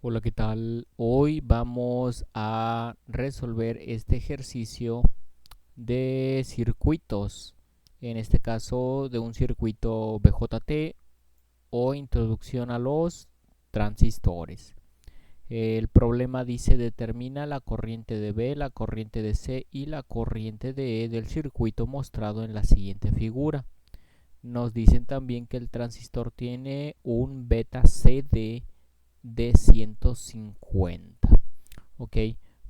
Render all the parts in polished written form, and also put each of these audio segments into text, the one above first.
Hola, ¿qué tal? Hoy vamos a resolver este ejercicio de circuitos, en este caso de un circuito BJT o introducción a los transistores. El problema dice determina la corriente de B, la corriente de C y la corriente de E del circuito mostrado en la siguiente figura. Nos dicen también que el transistor tiene un beta CD de 150. Ok,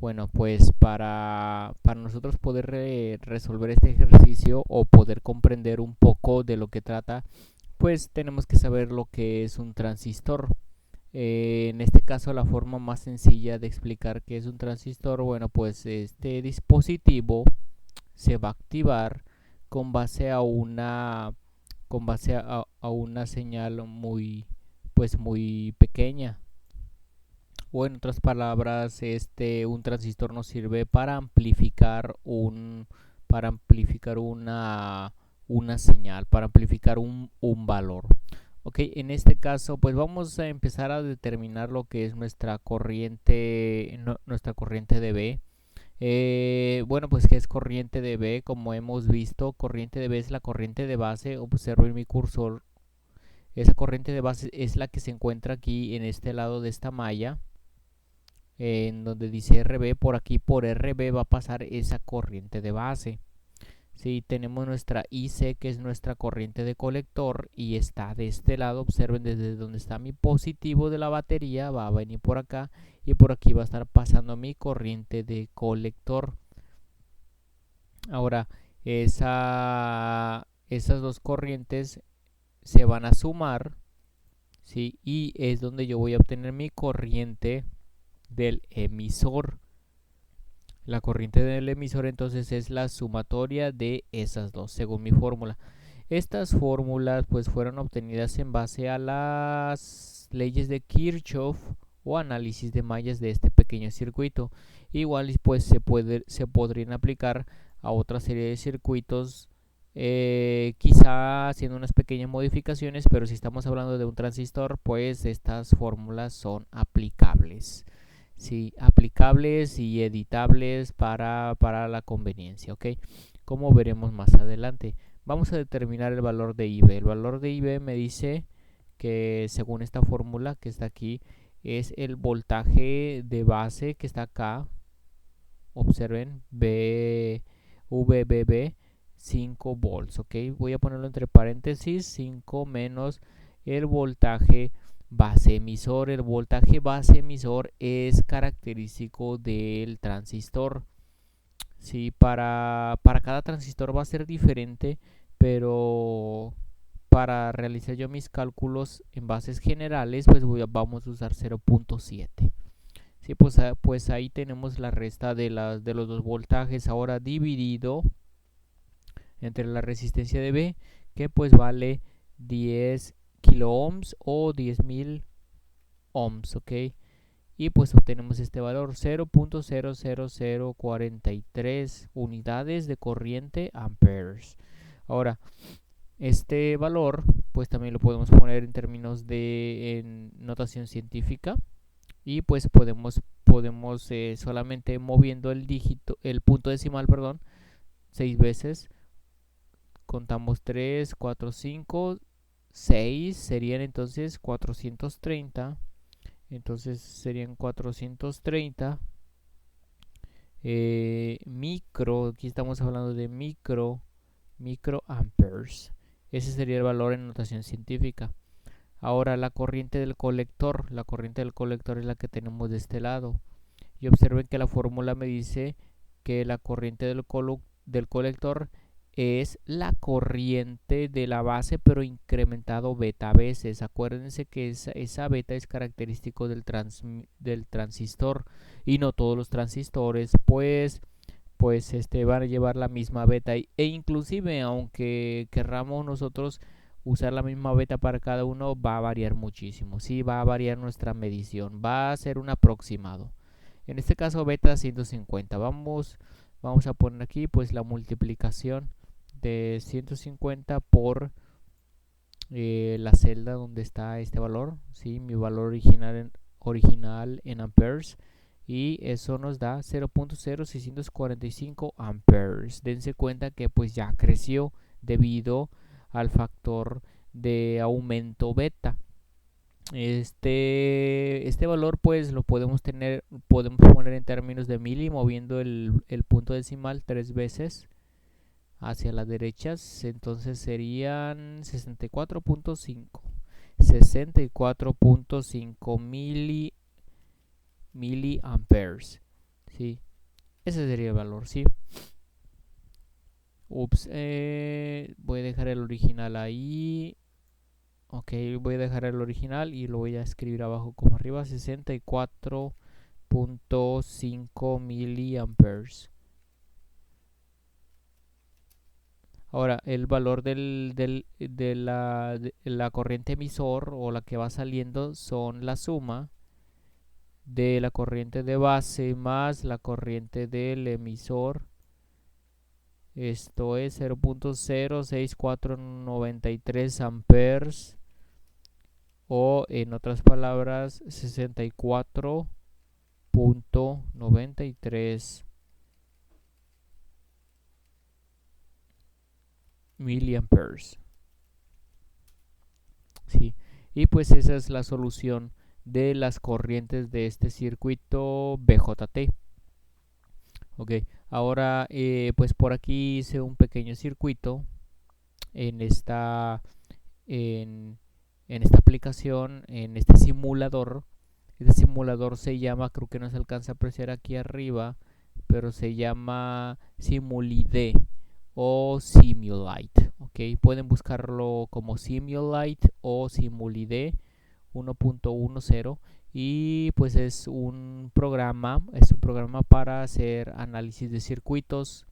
bueno, pues para nosotros poder resolver este ejercicio o poder comprender un poco de lo que trata, pues tenemos que saber lo que es un transistor. En este caso, la forma más sencilla de explicar qué es un transistor, bueno, pues este dispositivo se va a activar con base a una señal muy pequeña. O en otras palabras, un transistor nos sirve para amplificar una señal, para amplificar un valor. Ok, en este caso, pues vamos a empezar a determinar lo que es nuestra corriente, nuestra corriente de B. Bueno, pues ¿qué es corriente de B? Como hemos visto, corriente de B es la corriente de base. Observo en mi cursor, esa corriente de base es la que se encuentra aquí en este lado de esta malla en donde dice RB. Por aquí por RB va a pasar esa corriente de base. Si tenemos nuestra IC, que es nuestra corriente de colector, y está de este lado, observen desde donde está mi positivo de la batería, va a venir por acá y por aquí va a estar pasando mi corriente de colector. Ahora, esas dos corrientes se van a sumar, ¿sí? Y es donde yo voy a obtener mi corriente del emisor. La corriente del emisor entonces es la sumatoria de esas dos, según mi fórmula. Estas fórmulas pues fueron obtenidas en base a las leyes de Kirchhoff o análisis de mallas de este pequeño circuito. Igual pues se podrían aplicar a otra serie de circuitos, quizá haciendo unas pequeñas modificaciones, pero si estamos hablando de un transistor, pues estas fórmulas son aplicables. Sí, aplicables y editables para la conveniencia, ¿ok? Como veremos más adelante. Vamos a determinar el valor de IB. El valor de IB me dice que según esta fórmula que está aquí, es el voltaje de base que está acá. Observen, VBB 5 volts, ¿ok? Voy a ponerlo entre paréntesis, 5 menos el voltaje base emisor. El voltaje base emisor es característico del transistor. Sí, para cada transistor va a ser diferente, pero para realizar yo mis cálculos en bases generales, pues vamos a usar 0.7. Sí, pues ahí tenemos la resta de los dos voltajes ahora dividido entre la resistencia de B, que pues vale 10 kilo ohms o 10.000 ohms, ¿ok? Y pues obtenemos este valor, 0.00043 unidades de corriente amperes. Ahora, este valor pues también lo podemos poner en términos de notación científica, y pues podemos solamente moviendo el punto decimal, perdón, 6 veces. Contamos 3, 4, 5, 6, serían entonces 430. Entonces serían 430 micro, aquí estamos hablando de microamperes. Ese sería el valor en notación científica. Ahora la corriente del colector es la que tenemos de este lado. Y observen que la fórmula me dice que la corriente del colector es la corriente de la base, pero incrementado beta veces. Acuérdense que esa beta es característico del transistor, y no todos los transistores pues van a llevar la misma beta, e inclusive aunque querramos nosotros usar la misma beta para cada uno, va a variar muchísimo. Sí, va a variar nuestra medición, va a ser un aproximado. En este caso beta 150. Vamos a poner aquí pues la multiplicación de 150 por la celda donde está este valor. ¿Sí? Mi valor original original en amperes y eso nos da 0.0645 amperes. Dense cuenta que pues ya creció debido al factor de aumento beta. Este valor pues lo podemos poner en términos de mili moviendo el punto decimal 3 veces hacia las derechas, entonces serían 64.5 miliamperes, ¿sí? Ese sería el valor, ¿sí? Voy a dejar el original ahí. Ok, voy a dejar el original y lo voy a escribir abajo como arriba, 64.5 miliamperes. Ahora, el valor de la corriente emisor o la que va saliendo son la suma de la corriente de base más la corriente del emisor. Esto es 0.06493 amperes o en otras palabras 64.93 miliamperes. Sí, y pues esa es la solución de las corrientes de este circuito BJT. Ok, ahora pues por aquí hice un pequeño circuito en esta, en, en esta aplicación, en este simulador. Este simulador se llama, creo que no se alcanza a apreciar aquí arriba, pero se llama Simulide o Simulite. Ok, pueden buscarlo como Simulite o Simulide 1.10 y pues es un programa para hacer análisis de circuitos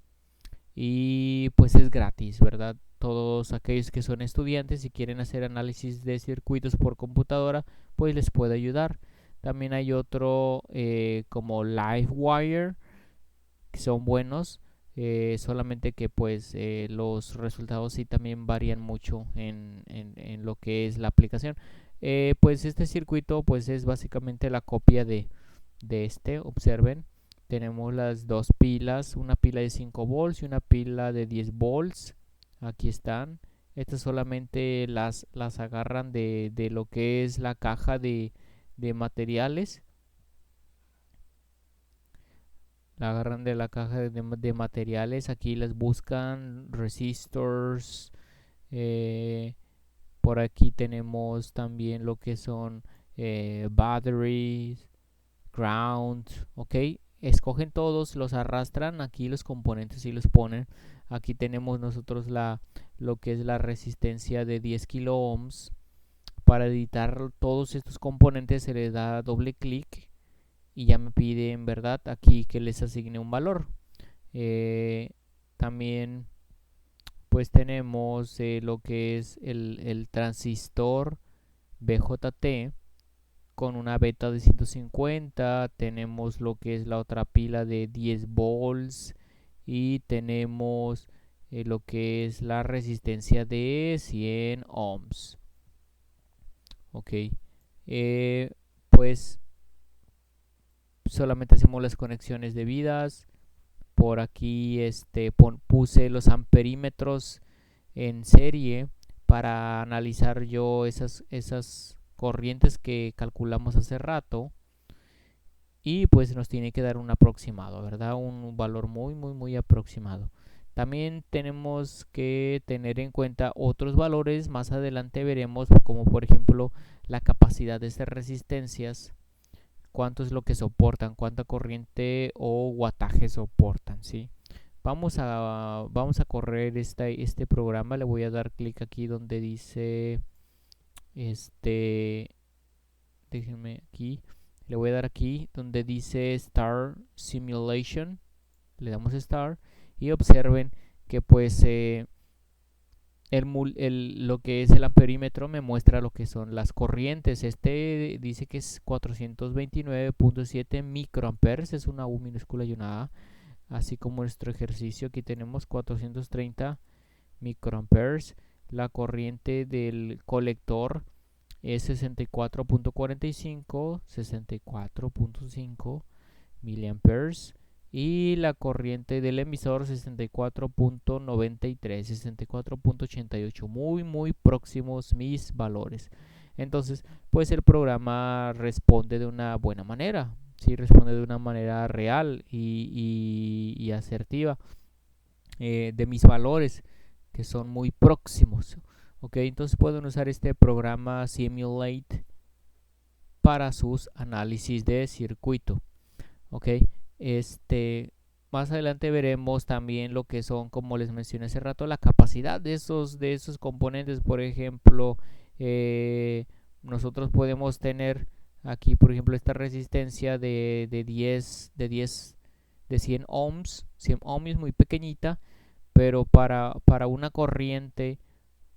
y pues es gratis, ¿verdad? Todos aquellos que son estudiantes y quieren hacer análisis de circuitos por computadora, pues les puede ayudar. También hay otro como Livewire, que son buenos, solamente que pues los resultados sí también varían mucho en lo que es la aplicación. Pues este circuito pues es básicamente la copia de este, observen. Tenemos las dos pilas, una pila de 5 volts y una pila de 10 volts. Aquí están. Estas solamente las agarran de lo que es la caja de materiales. La agarran de la caja de materiales. Aquí las buscan resistors. eh, por aquí tenemos también lo que son batteries, ground, ok. Escogen todos, los arrastran aquí los componentes y los ponen. Aquí tenemos nosotros lo que es la resistencia de 10 kilo ohms. Para editar todos estos componentes se le da doble clic y ya me pide en verdad aquí que les asigne un valor. También pues tenemos lo que es el transistor BJT con una beta de 150. Tenemos lo que es la otra pila de 10 volts y tenemos lo que es la resistencia de 100 ohms. Ok, pues solamente hacemos las conexiones debidas. Por aquí puse los amperímetros en serie para analizar yo esas corrientes que calculamos hace rato y pues nos tiene que dar un aproximado, ¿verdad? Un valor muy aproximado. También tenemos que tener en cuenta otros valores, más adelante veremos, como por ejemplo la capacidad de estas resistencias, cuánto es lo que soportan, cuánta corriente o wattaje soportan, ¿sí? Vamos a correr este programa. Le voy a dar clic aquí donde dice déjenme aquí, le voy a dar aquí donde dice Start Simulation, le damos Start y observen que pues lo que es el amperímetro me muestra lo que son las corrientes. Dice que es 429.7 microamperes, es una U minúscula y una A, así como nuestro ejercicio. Aquí tenemos 430 microamperes. La corriente del colector es 64.45, 64.5 miliamperes, y la corriente del emisor 64.93, 64.88, muy próximos mis valores. Entonces, pues el programa responde de una buena manera, sí, responde de una manera real y asertiva de mis valores, que son muy próximos. Ok, entonces pueden usar este programa Simulate para sus análisis de circuito. Ok, más adelante veremos también lo que son, como les mencioné hace rato, la capacidad de esos componentes. Por ejemplo, nosotros podemos tener aquí, por ejemplo, esta resistencia de 100 ohms. 100 ohms es muy pequeñita, pero para una corriente,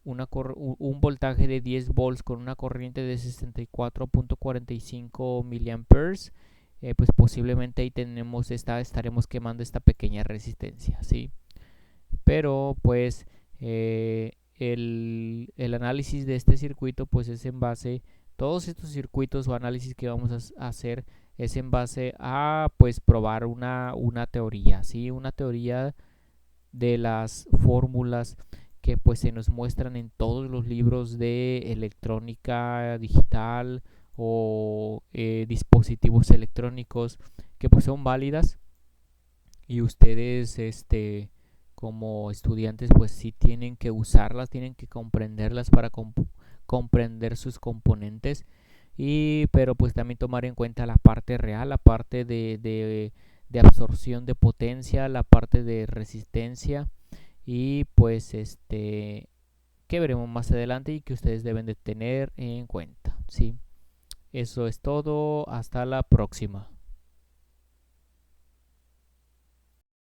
un voltaje de 10 volts con una corriente de 64.45 miliamperes, pues posiblemente ahí estaremos quemando esta pequeña resistencia, ¿sí? Pero pues el análisis de este circuito pues es en base, todos estos circuitos o análisis que vamos a hacer es en base a pues probar una teoría, ¿sí? Una teoría de las fórmulas que pues se nos muestran en todos los libros de electrónica digital o dispositivos electrónicos, que pues son válidas, y ustedes como estudiantes pues sí tienen que usarlas, tienen que comprenderlas para comprender sus componentes, pero pues también tomar en cuenta la parte real, la parte de absorción de potencia, la parte de resistencia, y pues que veremos más adelante y que ustedes deben de tener en cuenta, ¿sí? Eso es todo, hasta la próxima.